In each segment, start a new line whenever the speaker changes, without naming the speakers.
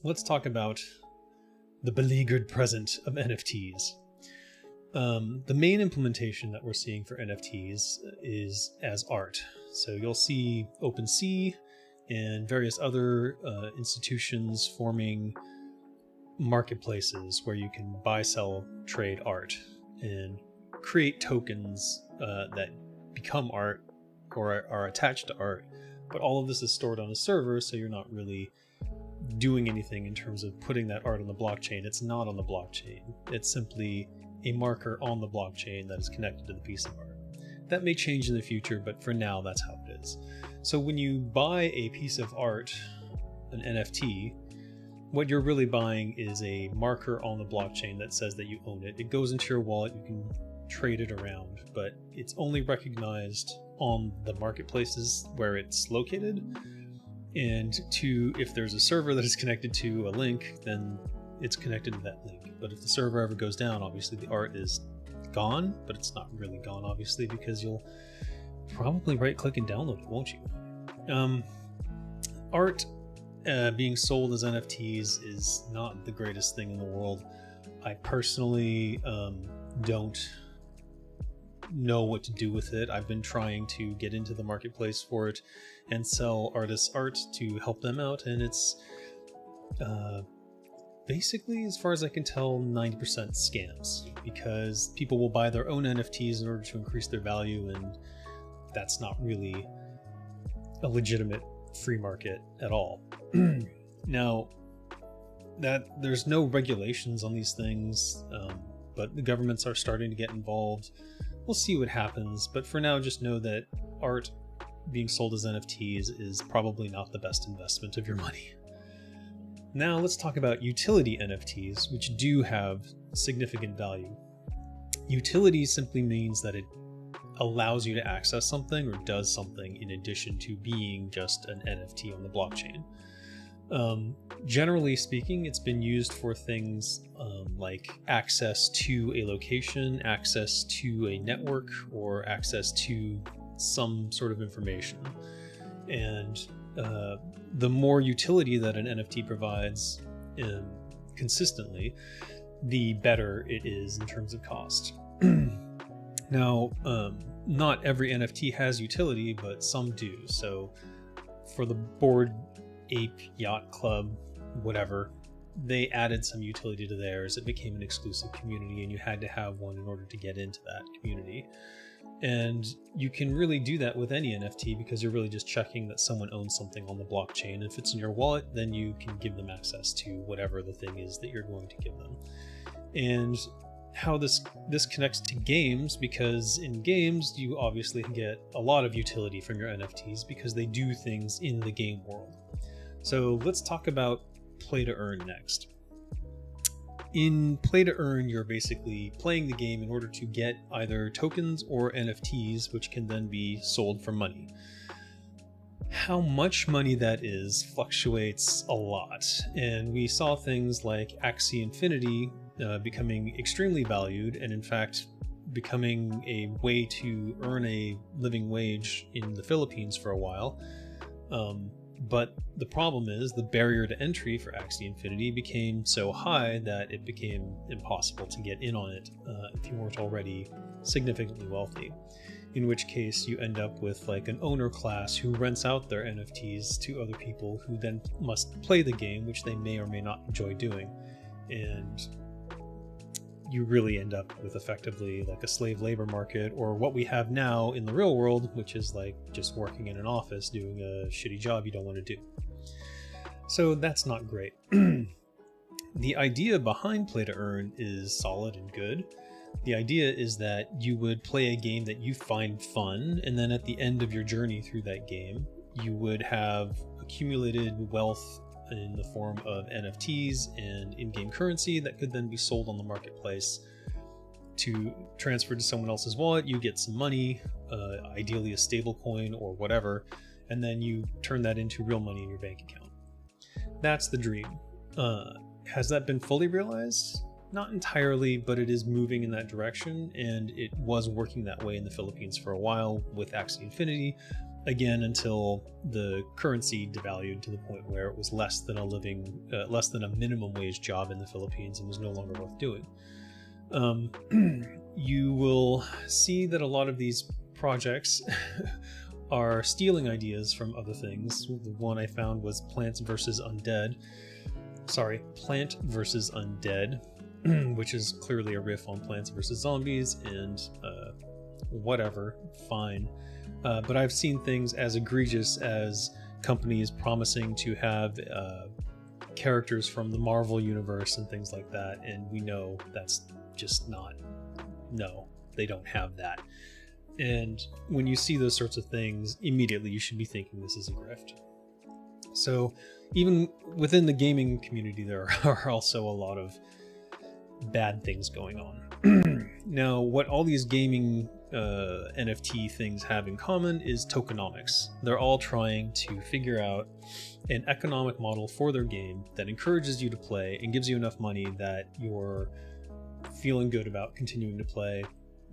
Let's talk about the beleaguered present of NFTs. The main implementation that we're seeing for NFTs is as art. So you'll see OpenSea and various other institutions forming marketplaces where you can buy, sell, trade art and create tokens that become art or are attached to art. But all of this is stored on a server, so you're not really doing anything in terms of putting that art on the blockchain. It's not on the blockchain. It's simply a marker on the blockchain that is connected to the piece of art. That may change in the future, but for now, that's how it is. So when you buy a piece of art, an NFT, what you're really buying is a marker on the blockchain that says that you own it. It goes into your wallet, you can trade it around, but it's only recognized on the marketplaces where it's located. And if there's a server that is connected to a link, then it's connected to that link. But if the server ever goes down, obviously the art is gone, but it's not really gone, obviously, because you'll probably right-click and download it, won't you? Art being sold as NFTs is not the greatest thing in the world. I personally don't know what to do with it. I've been trying to get into the marketplace for it and sell artists art to help them out, and it's basically, as far as I can tell, 90% scams, because people will buy their own NFTs in order to increase their value, and that's not really a legitimate free market at all. Now, that there's no regulations on these things, but the governments are starting to get involved. We'll see what happens, but for now, just know that art being sold as NFTs is probably not the best investment of your money. Now let's talk about utility NFTs, which do have significant value. Utility simply means that it allows you to access something or does something in addition to being just an NFT on the blockchain. Generally speaking, it's been used for things like access to a location, access to a network, or access to some sort of information. And the more utility that an NFT provides consistently, the better it is in terms of cost. Now, not every NFT has utility, but some do. So for the Bored Ape Yacht Club, whatever, they added some utility to theirs. It became an exclusive community, and you had to have one in order to get into that community. And you can really do that with any NFT because you're really just checking that someone owns something on the blockchain. If it's in your wallet, then you can give them access to whatever the thing is that you're going to give them. And how this connects to games, because in games you obviously get a lot of utility from your NFTs because they do things in the game world. So let's talk about play to earn next. In play to earn, you're basically playing the game in order to get either tokens or NFTs, which can then be sold for money. How much money that is fluctuates a lot, and we saw things like Axie Infinity becoming extremely valued, and in fact becoming a way to earn a living wage in the Philippines for a while. But the problem is the barrier to entry for Axie Infinity became so high that it became impossible to get in on it if you weren't already significantly wealthy. In which case you end up with like an owner class who rents out their NFTs to other people who then must play the game, which they may or may not enjoy doing. And you really end up with effectively like a slave labor market, or what we have now in the real world, which is like just working in an office doing a shitty job you don't want to do. So that's not great. The idea behind play to earn is solid and good. The idea is that you would play a game that you find fun, and then at the end of your journey through that game, you would have accumulated wealth in the form of NFTs and in-game currency that could then be sold on the marketplace to transfer to someone else's wallet. You get some money, ideally a stable coin or whatever, and then you turn that into real money in your bank account. That's the dream. Has that been fully realized? Not entirely, but it is moving in that direction, and it was working that way in the Philippines for a while with Axie Infinity, again until the currency devalued to the point where it was less than a minimum wage job in the Philippines and was no longer worth doing. You will see that a lot of these projects are stealing ideas from other things. The one I found was Plant versus Undead, which is clearly a riff on Plants vs. Zombies, and whatever, fine. But I've seen things as egregious as companies promising to have characters from the Marvel universe and things like that, and we know that's just not, no, they don't have that. And when you see those sorts of things, immediately you should be thinking this is a grift. So even within the gaming community, there are also a lot of bad things going on. Now, what all these gaming NFT things have in common is tokenomics. They're all trying to figure out an economic model for their game that encourages you to play and gives you enough money that you're feeling good about continuing to play.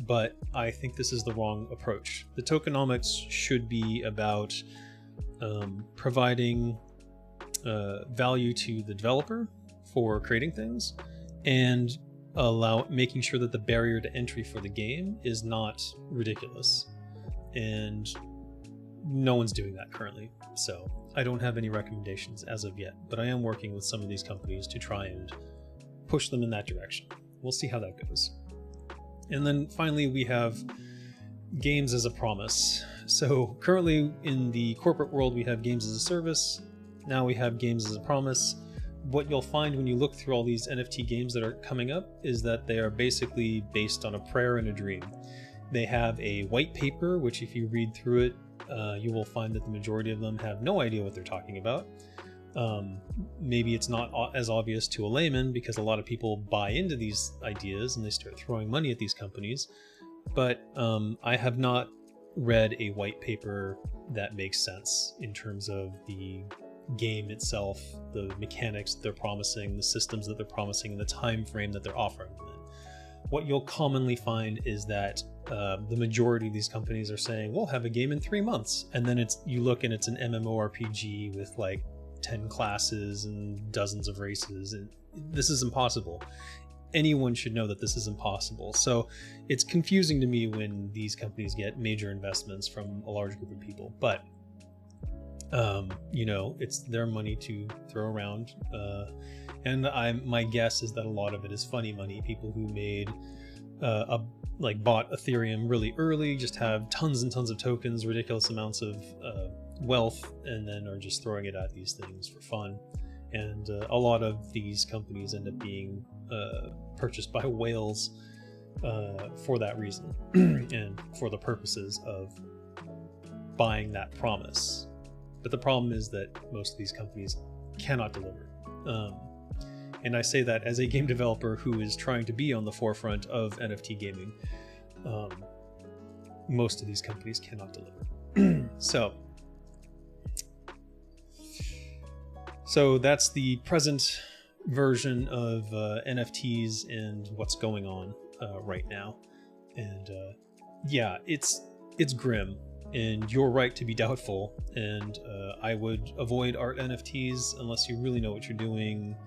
But I think this is the wrong approach. The tokenomics should be about providing value to the developer for creating things, and making sure that the barrier to entry for the game is not ridiculous. And no one's doing that currently, so I don't have any recommendations as of yet, but I am working with some of these companies to try and push them in that direction. We'll see how that goes. And then finally, we have games as a promise. So currently in the corporate world, we have games as a service. Now we have games as a promise. What you'll find when you look through all these NFT games that are coming up is that they are basically based on a prayer and a dream. They have a white paper, which if you read through it, you will find that the majority of them have no idea what they're talking about. Maybe it's not as obvious to a layman because a lot of people buy into these ideas and they start throwing money at these companies. But I have not read a white paper that makes sense in terms of the game itself, the mechanics that they're promising, the systems that they're promising, and the time frame that they're offering them in. What you'll commonly find is that the majority of these companies are saying, we'll have a game in 3 months, and then you look and it's an MMORPG with like 10 classes and dozens of races, and this is impossible. Anyone should know that this is impossible. So it's confusing to me when these companies get major investments from a large group of people, but it's their money to throw around, and my guess is that a lot of it is funny money. People who made bought Ethereum really early, just have tons and tons of tokens, ridiculous amounts of wealth, and then are just throwing it at these things for fun. And a lot of these companies end up being purchased by whales for that reason and for the purposes of buying that promise. But the problem is that most of these companies cannot deliver. And I say that as a game developer who is trying to be on the forefront of NFT gaming. Most of these companies cannot deliver. So that's the present version of NFTs and what's going on right now. And it's grim. And you're right to be doubtful, and I would avoid art NFTs unless you really know what you're doing.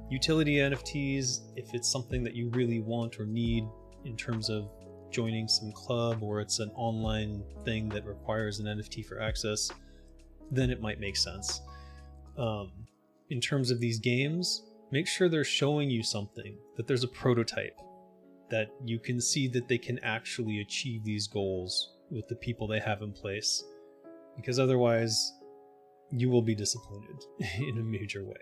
Utility NFTs, if it's something that you really want or need in terms of joining some club, or it's an online thing that requires an NFT for access, then it might make sense. In terms of these games, make sure they're showing you something, that there's a prototype, that you can see that they can actually achieve these goals with the people they have in place, because otherwise you will be disappointed in a major way.